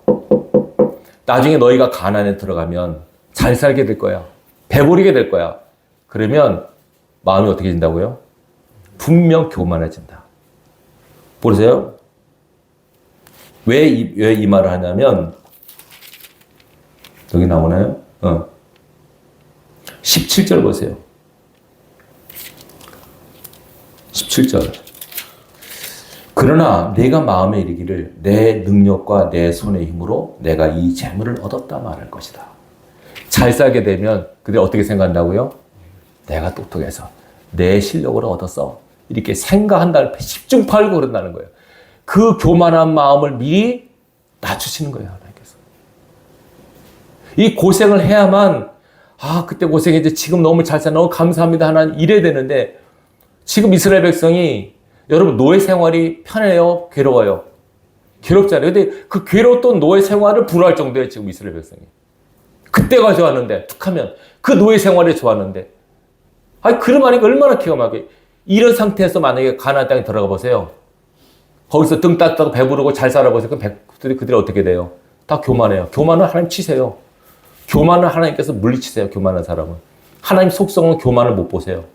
나중에 너희가 가나안에 들어가면 잘 살게 될 거야. 배부르게 될 거야. 그러면 마음이 어떻게 된다고요? 분명 교만해진다. 보세요. 왜 이 말을 하냐면 여기 나오나요? 17절 보세요. 17절. 그러나 내가 마음에 이르기를 내 능력과 내 손의 힘으로 내가 이 재물을 얻었다 말할 것이다. 잘 살게 되면 그들이 어떻게 생각한다고요? 내가 똑똑해서 내 실력으로 얻었어. 이렇게 생각한다는 10중8구 그런다는 거예요. 그 교만한 마음을 미리 낮추시는 거예요. 하나님께서. 이 고생을 해야만 그때 고생했지 지금 너무 잘 살아 너무 감사합니다 하나님 이래야 되는데 지금 이스라엘 백성이 여러분 노예 생활이 편해요? 괴로워요? 괴롭잖아요. 근데 그 괴로웠던 노예 생활을 불허할 정도예요. 지금 이스라엘 백성이. 그때가 좋았는데 툭하면 그 노예 생활이 좋았는데 그러니까 얼마나 기가 막혀요. 이런 상태에서 만약에 가나안 땅에 들어가 보세요. 거기서 등 따뜻하고 배부르고 잘 살아보세요. 그럼 그들이 어떻게 돼요? 다 교만해요. 교만은 하나님 치세요. 교만은 하나님께서 물리치세요. 교만한 사람은. 하나님 속성은 교만을 못 보세요.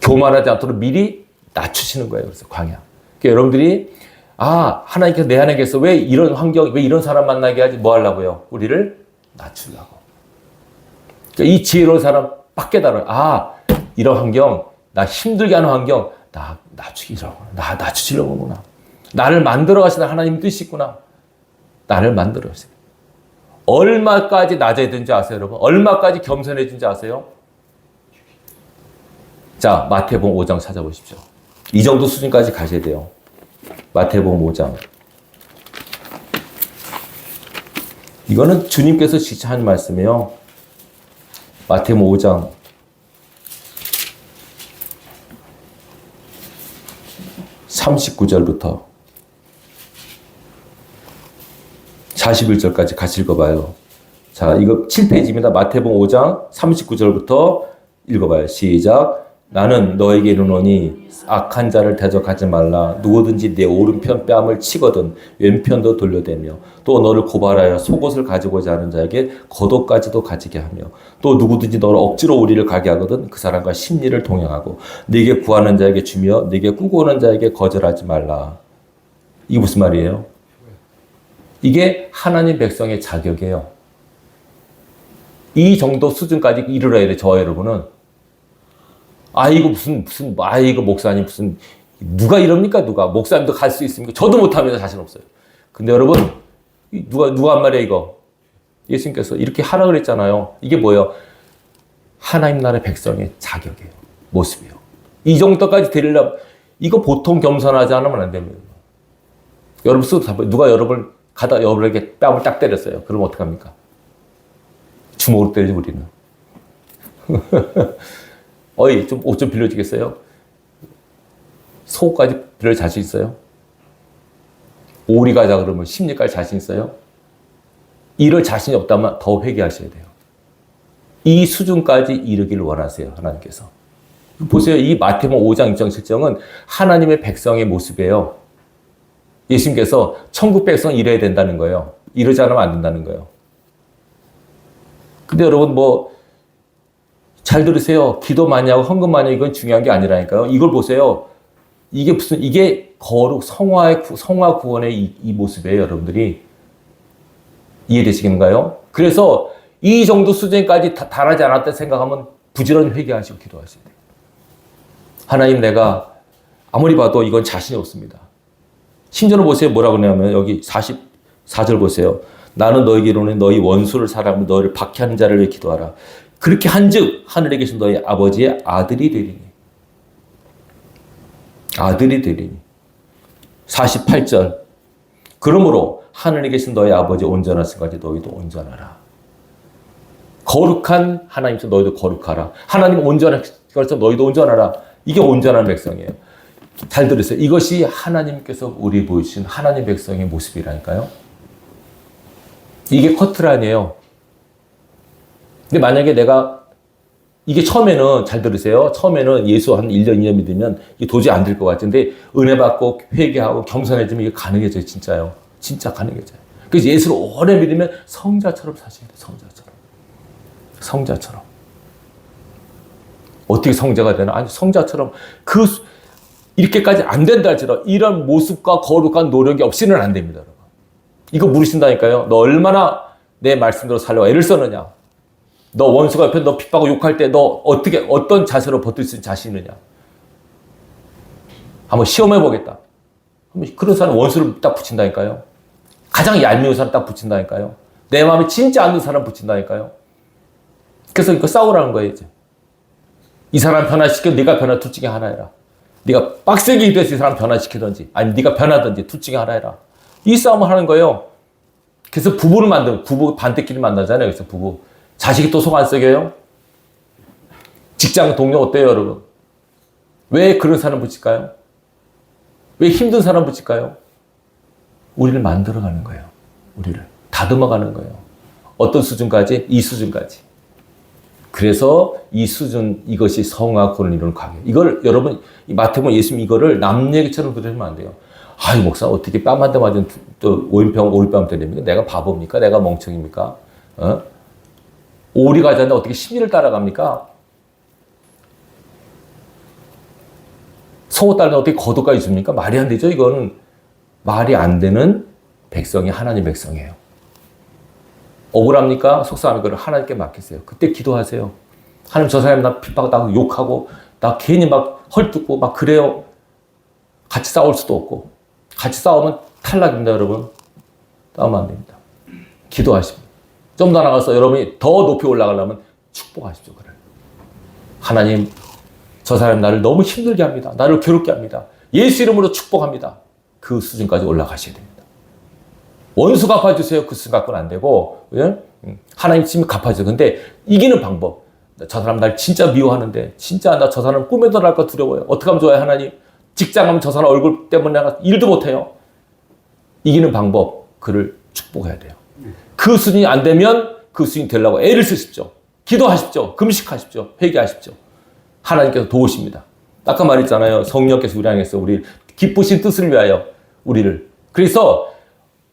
교만하지 않도록 미리 낮추시는 거예요. 그래서 광야. 그러니까 여러분들이 하나님께서 내 안에서 왜 이런 환경, 왜 이런 사람 만나게 하지? 뭐 하려고요? 우리를 낮추려고. 그러니까 이 지혜로운 사람 빡 깨달아요. 이런 환경, 나 힘들게 하는 환경, 나 낮추시려고 하구나. 나를 만들어 가시는 하나님 뜻이 있구나. 나를 만들어 가시는. 얼마까지 낮아지는지 아세요, 여러분? 얼마까지 겸손해진지 아세요? 자, 마태복음 5장 찾아보십시오. 이 정도 수준까지 가셔야 돼요. 마태복음 5장. 이거는 주님께서 직접 한 말씀이에요. 마태복음 5장. 39절부터 41절까지 같이 읽어봐요. 자, 이거 7페이지입니다. 마태복음 5장 39절부터 읽어봐요. 시작. 나는 너에게 이르노니 악한 자를 대적하지 말라. 누구든지 내 오른편 뺨을 치거든 왼편도 돌려대며 또 너를 고발하여 속옷을 가지고자 하는 자에게 겉옷까지도 가지게 하며 또 누구든지 너를 억지로 우리를 가게 하거든 그 사람과 심리를 동행하고 네게 구하는 자에게 주며 네게 꾸고는 자에게 거절하지 말라. 이게 무슨 말이에요? 이게 하나님 백성의 자격이에요. 이 정도 수준까지 이르러야 돼. 저와 여러분은. 이거 이거 목사님 누가 이럽니까? 누가? 목사님도 갈 수 있습니까? 저도 못합니다. 자신 없어요. 근데 여러분, 누가 한 말이에요, 이거? 예수님께서 이렇게 하라 그랬잖아요. 이게 뭐예요? 하나님 나라의 백성의 자격이에요. 모습이에요. 이 정도까지 되리려면, 이거 보통 겸손하지 않으면 안 됩니다. 여러분, 누가 여러분에게 뺨을 딱 때렸어요. 그럼 어떡합니까? 주먹으로 때리지, 우리는. 좀 옷 좀 빌려주겠어요? 속옷까지 빌려 자신 있어요? 오리 가자 그러면 심리까지 자신 있어요? 이럴 자신이 없다면 더 회개하셔야 돼요. 이 수준까지 이르기를 원하세요. 하나님께서. 보세요. 이 마태복음 5장 6장 7장은 하나님의 백성의 모습이에요. 예수님께서 천국 백성 이래야 된다는 거예요. 이러지 않으면 안 된다는 거예요. 근데 여러분 잘 들으세요. 기도 많이 하고 헌금 많이 하고 이건 중요한 게 아니라니까요. 이걸 보세요. 이게 거룩 성화 구원의 이 모습이에요, 여러분들이. 이해되시겠는가요? 그래서 이 정도 수준까지 달하지 않았다 생각하면 부지런히 회개하시고 기도하셔야 돼요. 하나님, 내가 아무리 봐도 이건 자신이 없습니다. 심지어는 보세요. 뭐라고 그러냐면 여기 44절 보세요. 나는 너에게 이르노니 너희 원수를 사랑하며 너희를 박해하는 자를 위해 기도하라. 그렇게 한즉 하늘에 계신 너희 아버지의 아들이 되리니. 아들이 되리니. 48절. 그러므로 하늘에 계신 너희 아버지 온전하신까지 너희도 온전하라. 거룩한 하나님께서 너희도 거룩하라. 하나님 온전하셔서 너희도 온전하라. 이게 온전한 백성이에요. 잘 들으세요. 이것이 하나님께서 우리 보이신 하나님 백성의 모습이라니까요. 이게 커트라인이에요. 근데 만약에 이게 처음에는, 잘 들으세요. 처음에는 예수 한 1년, 2년 믿으면 이게 도저히 안 될 것 같은데, 은혜 받고 회개하고 겸손해지면 이게 가능해져요, 진짜요. 진짜 가능해져요. 그래서 예수를 오래 믿으면 성자처럼 사셔야 돼요, 성자처럼. 어떻게 성자가 되나? 아니, 성자처럼 이렇게까지 안 된다 할지라도 이런 모습과 거룩한 노력이 없이는 안 됩니다, 여러분. 이거 물으신다니까요. 너 얼마나 내 말씀대로 살려고 애를 썼느냐? 너 원수가 옆에 너 핍박하고 욕할 때 너 어떤 자세로 버틸 수 있는 자신이 있느냐? 한번 시험해 보겠다. 그런 사람 원수를 딱 붙인다니까요. 가장 얄미운 사람 딱 붙인다니까요. 내 마음에 진짜 않는 사람 붙인다니까요. 그래서 이거 싸우라는 거예요, 이제. 이 사람 변화시켜, 네가 변화 둘 중에 하나 해라. 네가 빡세게 기도해서 이 사람 변화시키든지, 아니면 네가 변하든지 둘 중에 하나 해라. 이 싸움을 하는 거예요. 그래서 부부를 만들고, 부부 반대끼리 만나잖아요. 그래서 부부. 자식이 또 속 안 썩여요? 직장 동료 어때요, 여러분? 왜 그런 사람 붙일까요? 왜 힘든 사람 붙일까요? 우리를 만들어가는 거예요. 우리를 다듬어가는 거예요. 어떤 수준까지? 이 수준까지. 그래서 이 수준, 이것이 성화 구원을 이루는 관계. 이걸 여러분, 마태복음 예수님 이거를 남 얘기처럼 들으시면 안 돼요. 아이 목사 어떻게 뺨 한 대 맞은 또 오리뺨 때립니까? 내가 바보입니까? 내가 멍청입니까? 오리 가자는데 어떻게 심리를 따라갑니까? 속옷 따르는데 어떻게 겉옷까지 줍니까? 말이 안 되죠. 이거는 말이 안 되는 백성이 하나님 백성이에요. 억울합니까? 속상합니까? 그걸 하나님께 맡기세요. 그때 기도하세요. 하나님 저 사람 나 핍박하고 욕하고 나 괜히 막 헐뜯고 막 그래요. 같이 싸울 수도 없고 같이 싸우면 탈락입니다, 여러분. 싸우면 안 됩니다. 기도하십니다. 좀 더 나가서 여러분이 더 높이 올라가려면 축복하십시오. 그래. 하나님, 저 사람 나를 너무 힘들게 합니다. 나를 괴롭게 합니다. 예수 이름으로 축복합니다. 그 수준까지 올라가셔야 됩니다. 원수 갚아주세요. 그 수준 갖고는 안 되고, 예? 하나님 치면 갚아주세요. 근데 이기는 방법. 저 사람 날 진짜 미워하는데, 진짜 나 저 사람 꿈에도 날까 두려워요. 어떻게 하면 좋아요, 하나님? 직장 가면 저 사람 얼굴 때문에 내가 일도 못해요. 이기는 방법, 그를 축복해야 돼요. 그 수준이 안 되면 그 수준이 되려고 애를 쓰십시오. 기도하십시오. 금식하십시오. 회개하십시오. 하나님께서 도우십니다. 아까 말했잖아요. 성령께서 우리 향해서 우리 기쁘신 뜻을 위하여 우리를. 그래서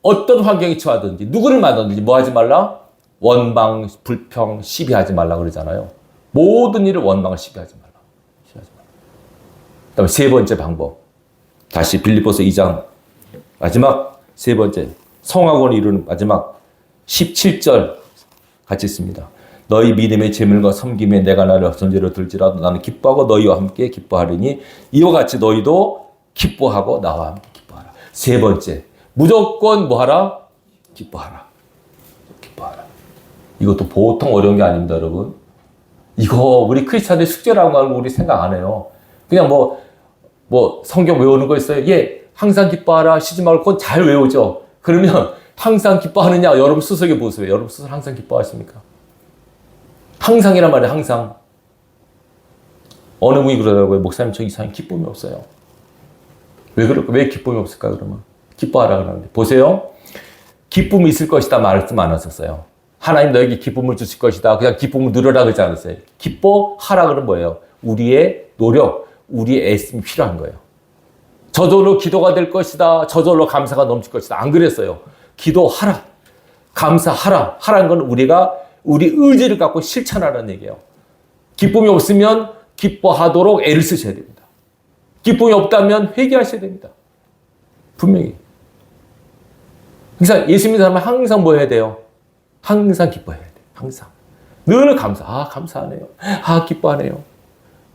어떤 환경이 처하든지 누구를 만나든지 뭐 하지 말라? 원방, 불평, 시비하지 말라 그러잖아요. 모든 일을 원방을 시비하지 말라. 그다음에 세 번째 방법. 다시 빌립보서 2장 마지막 세 번째 성화권을 이루는 마지막 17절 같이 있습니다. 너희 믿음의 재물과 섬김에 내가 나를 전제로 들지라도 나는 기뻐하고 너희와 함께 기뻐하리니 이와 같이 너희도 기뻐하고 나와 함께 기뻐하라. 세 번째, 무조건 뭐하라? 기뻐하라. 기뻐하라. 이것도 보통 어려운 게 아닙니다, 여러분. 이거 우리 크리스찬들 숙제라고 하는 거 우리 생각 안 해요. 그냥 뭐 성경 외우는 거 있어요. 예, 항상 기뻐하라. 쉬지 말고 그건 잘 외우죠. 그러면 항상 기뻐하느냐? 여러분 스스로 보세요. 여러분 스스로 항상 기뻐하십니까? 항상이란 말이에요. 항상. 어느 분이 그러더라고요. 목사님 저 이상히 기쁨이 없어요. 왜 기쁨이 없을까 그러면? 기뻐하라 그러는데. 보세요. 기쁨이 있을 것이다 말씀 안 하셨어요. 하나님 너에게 기쁨을 주실 것이다. 그냥 기쁨을 누려라 그러지 않았어요. 기뻐하라 그러면 뭐예요? 우리의 노력, 우리의 애씀이 필요한 거예요. 저절로 기도가 될 것이다. 저절로 감사가 넘칠 것이다. 안 그랬어요. 기도하라. 감사하라. 하라는 건 우리가 우리 의지를 갖고 실천하라는 얘기예요. 기쁨이 없으면 기뻐하도록 애를 쓰셔야 됩니다. 기쁨이 없다면 회개하셔야 됩니다. 분명히. 그래서 예수 믿는 사람은 항상 뭐 해야 돼요? 항상 기뻐해야 돼요. 항상. 늘 감사. 아, 감사하네요. 아, 기뻐하네요.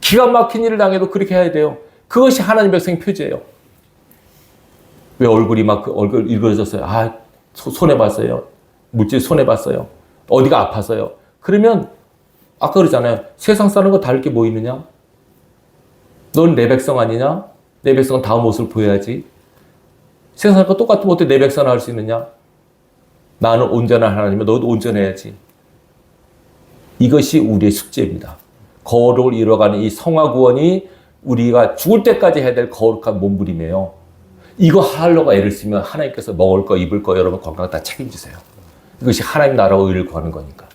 기가 막힌 일을 당해도 그렇게 해야 돼요. 그것이 하나님 백성의 표지예요. 왜 얼굴이 얼굴 일그러졌어요? 아, 손해봤어요. 물질 손해봤어요. 어디가 아파서요. 그러면 아까 그러잖아요. 세상 사는 거 다를 게 뭐 있느냐? 넌 내 백성 아니냐? 내 백성은 다음 모습을 보여야지. 세상 사는 거 똑같으면 어떻게 내 백성을 할 수 있느냐? 나는 온전한 하나님이면 너도 온전해야지. 이것이 우리의 숙제입니다. 거룩을 이루어가는 이 성화구원이 우리가 죽을 때까지 해야 될 거룩한 몸부림이에요. 이거 하려고 애를 쓰면 하나님께서 먹을 거, 입을 거, 여러분 건강 다 책임지세요. 이것이 하나님 나라와 의를 구하는 거니까.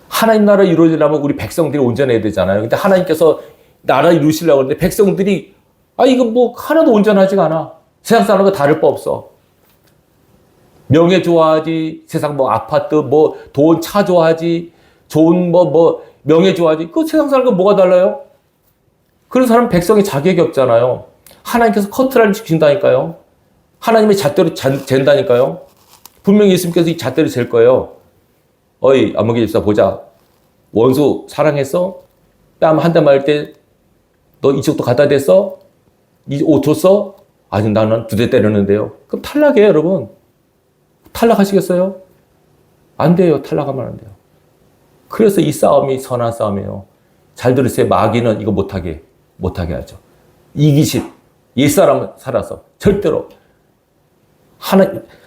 하나님 나라 이루어지려면 우리 백성들이 온전해야 되잖아요. 근데 하나님께서 나라 이루시려고 하는데 백성들이 이거 뭐 하나도 온전하지가 않아. 세상 사람과 다를 바 없어. 명예 좋아하지, 세상 뭐 아파트, 뭐 돈, 차 좋아하지, 좋은 명예 좋아하지. 그 세상 사람과 뭐가 달라요? 그런 사람은 백성이 자격이 없잖아요. 하나님께서 커트라인을 주신다니까요. 하나님의 잣대로 잰다니까요. 분명히 예수님께서 이 잣대를 잴 거예요. 어이, 안목의 집사 보자. 원수 사랑했어? 뺨 한 대 맞을 때 너 이쪽도 갖다 댔어? 이 옷 줬어? 아직 나는 2대 때렸는데요. 그럼 탈락이에요, 여러분. 탈락하시겠어요? 안 돼요. 탈락하면 안 돼요. 그래서 이 싸움이 선한 싸움이에요. 잘 들으세요. 마귀는 이거 못하게 하죠. 이기심. 옛사람은 살아서 절대로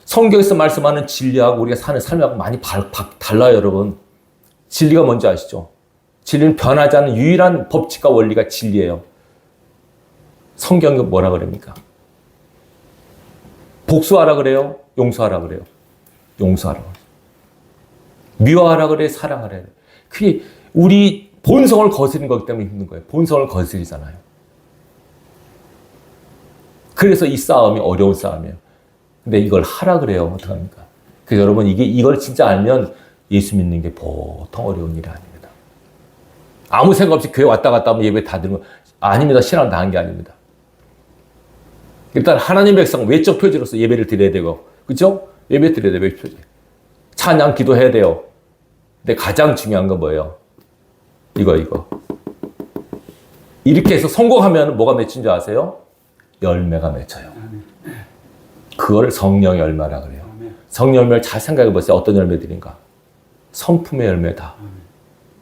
성경에서 말씀하는 진리하고 우리가 사는 삶하고 많이 달라요, 여러분. 진리가 뭔지 아시죠? 진리는 변하지 않는 유일한 법칙과 원리가 진리예요. 성경은 뭐라 그럽니까? 복수하라 그래요? 용서하라 그래요? 용서하라 그래요. 미워하라 그래요? 사랑하라 그래요? 그게 우리 본성을 거스린 거기 때문에 힘든 거예요. 본성을 거스리잖아요. 그래서 이 싸움이 어려운 싸움이에요. 근데 이걸 하라 그래요. 어떡합니까? 그래서 여러분, 이걸 진짜 알면 예수 믿는 게 보통 어려운 일이 아닙니다. 아무 생각 없이 교회 왔다 갔다 하면 예배 다 드는 거 아닙니다. 신앙 다 한 게 아닙니다. 일단 하나님 백성 외적 표지로서 예배를 드려야 되고, 그죠? 예배 드려야 돼요. 외적 표지. 찬양 기도해야 돼요. 근데 가장 중요한 건 뭐예요? 이거. 이렇게 해서 성공하면 뭐가 맺힌 줄 아세요? 열매가 맺혀요. 그걸 성령의 열매라 그래요. 성령 열매를 잘 생각해 보세요. 어떤 열매들인가? 성품의 열매다.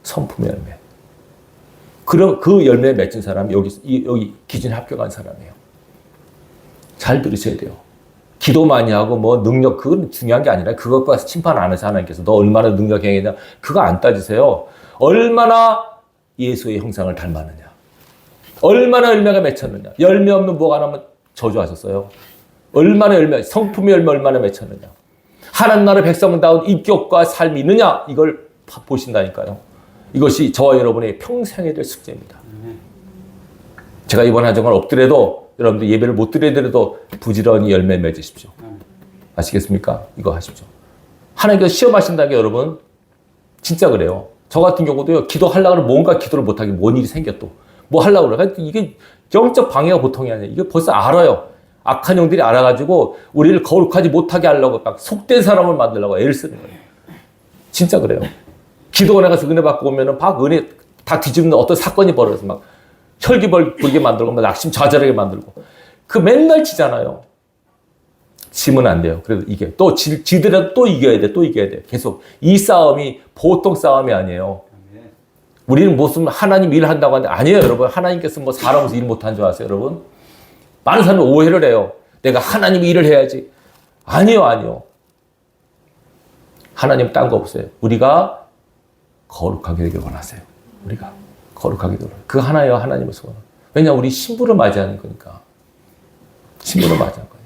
성품의 열매. 그럼 그 열매에 맺힌 사람이 여기 기준에 합격한 사람이에요. 잘 들으셔야 돼요. 기도 많이 하고 뭐 능력, 그건 중요한 게 아니라 그것과 심판 안 해서 하나님께서 너 얼마나 능력 행했냐, 그거 안 따지세요. 얼마나 예수의 형상을 닮았느냐, 얼마나 열매가 맺혔느냐. 열매 없는 무화과 하나면 저주하셨어요. 얼마나 열매, 성품의 열매 얼마나 맺혔느냐. 하나님 나라 백성다운 인격과 삶이 있느냐, 이걸 보신다니까요. 이것이 저와 여러분의 평생에 될 숙제입니다. 제가 이번 한 주간 없더라도, 여러분들 예배를 못 드리더라도 부지런히 열매 맺으십시오. 아시겠습니까? 이거 하십시오. 하나님께서 시험하신다는 게 여러분, 진짜 그래요. 저 같은 경우도요, 기도하려고 하면 뭔가 기도를 못하게 뭔 일이 생겨 또. 뭐 하려고 그래. 이게 영적 방해가 보통이 아니에요. 이거 벌써 알아요. 악한 영들이 알아가지고 우리를 거룩하지 못하게 하려고 막 속된 사람을 만들려고 애를 쓰는 거예요. 진짜 그래요. 기도원에 가서 은혜 받고 오면은 막 은혜 다 뒤집는 어떤 사건이 벌어져서 막 혈기불게 만들고 막 낙심좌절하게 만들고 그 맨날 지잖아요. 지면 안 돼요. 그래도 이게 또 지더라도 또 이겨야 돼. 또 이겨야 돼. 계속 이 싸움이 보통 싸움이 아니에요. 우리는 무슨 하나님 일을 한다고 하는데 아니에요, 여러분. 하나님께서 뭐 사람으로서 일 못한 줄 아세요, 여러분? 많은 사람이 오해를 해요. 내가 하나님 일을 해야지. 아니요. 하나님 딴 거 없어요. 우리가 거룩하게 되길 원하세요. 우리가 거룩하게 되길 원하세요. 그 하나예요, 하나님의 소원. 왜냐하면 우리 신부를 맞이하는 거니까. 신부를 맞이하는 거니까.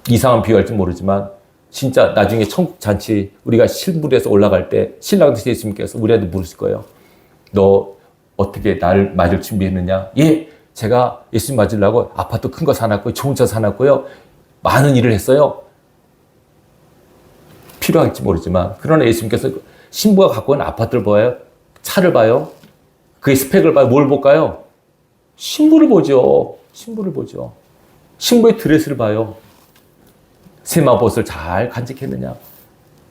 이상한 비유할지 모르지만 진짜 나중에 천국 잔치 우리가 신부에서 올라갈 때 신랑 되신 예수님께서 우리한테 물으실 거예요. 너 어떻게 날 맞을 준비했느냐? 예, 제가 예수님 맞으려고 아파트 큰 거 사놨고요. 좋은 차 사놨고요. 많은 일을 했어요. 필요할지 모르지만 그러나 예수님께서 신부가 갖고 있는 아파트를 봐요? 차를 봐요? 그의 스펙을 봐요? 뭘 볼까요? 신부를 보죠. 신부를 보죠. 신부의 드레스를 봐요. 세마봇을 잘 간직했느냐?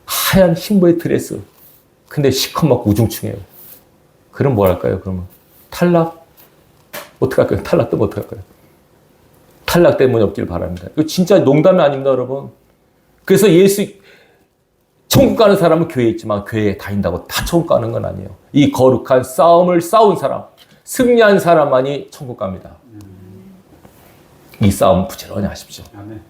하얀 신부의 드레스. 근데 시커멓고 우중충해요. 그럼 뭐 할까요? 그러면 탈락? 어떡할까요? 탈락 되면 어떡할까요? 탈락 때문에 없길 바랍니다. 이거 진짜 농담이 아닙니다, 여러분. 그래서 천국 가는 사람은 교회에 있지만 교회에 다닌다고 다 천국 가는 건 아니에요. 이 거룩한 싸움을 싸운 사람, 승리한 사람만이 천국 갑니다. 이 싸움 부지런히 하십시오. 아멘.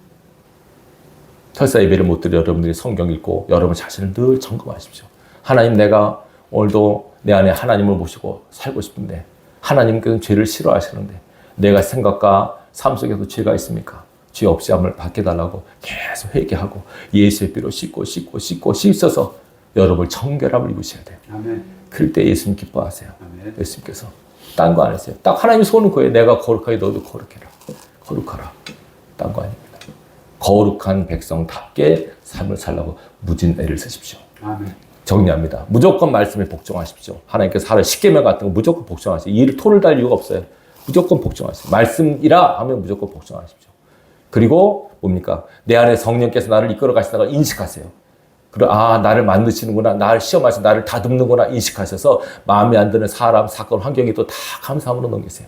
설사 예배를 못 드려 여러분들이 성경 읽고 여러분 자신을 늘 점검하십시오. 하나님, 내가 오늘도 내 안에 하나님을 모시고 살고 싶은데 하나님께서는 죄를 싫어하시는데 내가 생각과 삶 속에도 죄가 있습니까? 죄 없이 함을 받게 달라고 계속 회개하고 예수의 피로 씻고 씻어서 여러분을 정결함을 입으셔야 돼요. 아멘. 그럴 때 예수님 기뻐하세요. 아멘. 예수님께서 딴 거 안 하세요. 딱 하나님 손은 거예요. 내가 거룩하게 너도 거룩해라. 거룩하라. 딴 거 아닙니다. 거룩한 백성답게 삶을 살라고 무진 애를 쓰십시오. 아멘. 정리합니다. 무조건 말씀에 복종하십시오. 하나님께서 하루 십계명 같은 거 무조건 복종하십시오. 토를 달 이유가 없어요. 무조건 복종하십시오. 말씀이라 하면 무조건 복종하십시오. 그리고 뭡니까? 내 안에 성령께서 나를 이끌어 가시다가 인식하세요. 그리고 나를 만드시는구나, 나를 시험하시고 나를 다듬는구나 인식하셔서 마음에 안 드는 사람, 사건, 환경이 또 다 감사함으로 넘기세요.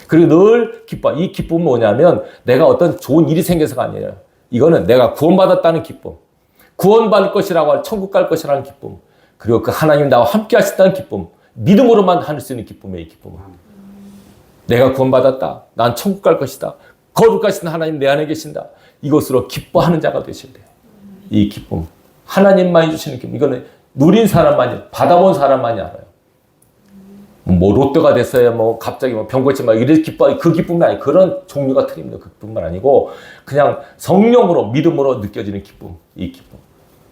그리고 늘 기뻐. 이 기쁨은 뭐냐면 내가 어떤 좋은 일이 생겨서가 아니에요. 이거는 내가 구원받았다는 기쁨, 구원받을 것이라고 할 천국 갈 것이라는 기쁨, 그리고 그 하나님 나와 함께 하신다는 기쁨, 믿음으로만 할 수 있는 기쁨이에요. 이 기쁨은. 내가 구원받았다. 난 천국 갈 것이다. 거룩하신 하나님 내 안에 계신다. 이것으로 기뻐하는 자가 되셔야 돼요. 이 기쁨. 하나님만이 주시는 기쁨. 이거는 누린 사람만이, 받아본 사람만이 알아요. 뭐 롯데가 됐어야 뭐 갑자기 뭐 병고치 막 이래 기뻐, 그 기쁨이 아니에요. 그런 종류가 틀립니다. 그 기쁨만 아니고 그냥 성령으로 믿음으로 느껴지는 기쁨. 이 기쁨.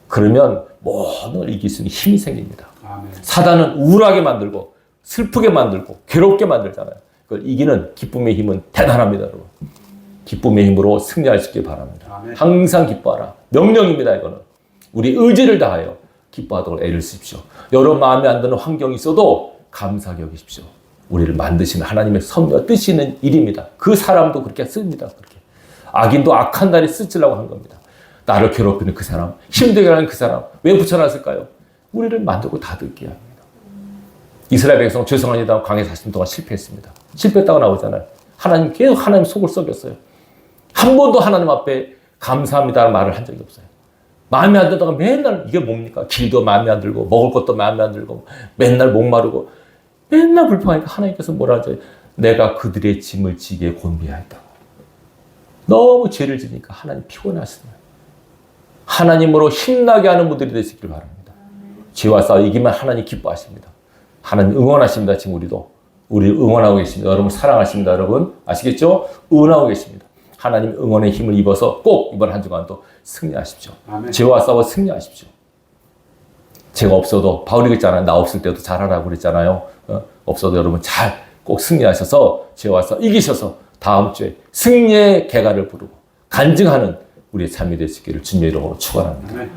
그러면 모든 걸 이길 수 있는 힘이 생깁니다. 아멘. 사단은 우울하게 만들고 슬프게 만들고 괴롭게 만들잖아요. 그걸 이기는 기쁨의 힘은 대단합니다, 여러분. 기쁨의 힘으로 승리할 수 있길 바랍니다. 아멘. 항상 기뻐하라. 명령입니다, 이거는. 우리 의지를 다하여 기뻐하도록 애를 쓰십시오. 여러 마음에 안 드는 환경이 있어도 감사하게 여기십시오. 우리를 만드시는 하나님의 섭리와 뜻이 있는 일입니다. 그 사람도 그렇게 씁니다. 그렇게. 악인도 악한 날에 쓰시려고 한 겁니다. 나를 괴롭히는 그 사람, 힘들게 하는 그 사람, 왜 붙여놨을까요? 우리를 만들고 다듬게 합니다. 이스라엘 백성 죄송합니다. 광야 40년 동안 실패했습니다. 실패했다고 나오잖아요. 하나님 계속 하나님 속을 썩였어요. 한 번도 하나님 앞에 감사합니다라는 말을 한 적이 없어요. 마음에 안 들다가 맨날 이게 뭡니까? 길도 마음에 안 들고 먹을 것도 마음에 안 들고 맨날 목마르고 맨날 불평하니까 하나님께서 뭐라 하죠? 내가 그들의 짐을 지게 곤비하였다고. 너무 죄를 지니까 하나님 피곤하시네요. 하나님으로 힘나게 하는 분들이 되시길 바랍니다. 죄와 싸워 이기면 하나님 기뻐하십니다. 하나님 응원하십니다. 지금 우리 응원하고 계십니다. 여러분 사랑하십니다. 여러분 아시겠죠? 응원하고 계십니다. 하나님 응원의 힘을 입어서 꼭 이번 한 주간도 승리하십시오. 아멘. 죄와 싸워 승리하십시오. 죄가 없어도 바울이 그랬잖아요. 나 없을 때도 잘하라고 그랬잖아요. 없어도 여러분 잘 꼭 승리하셔서 죄와 싸워 이기셔서 다음 주에 승리의 개가를 부르고 간증하는 우리의 삶이 되시기를 주님의 이름으로 축원합니다. 아멘.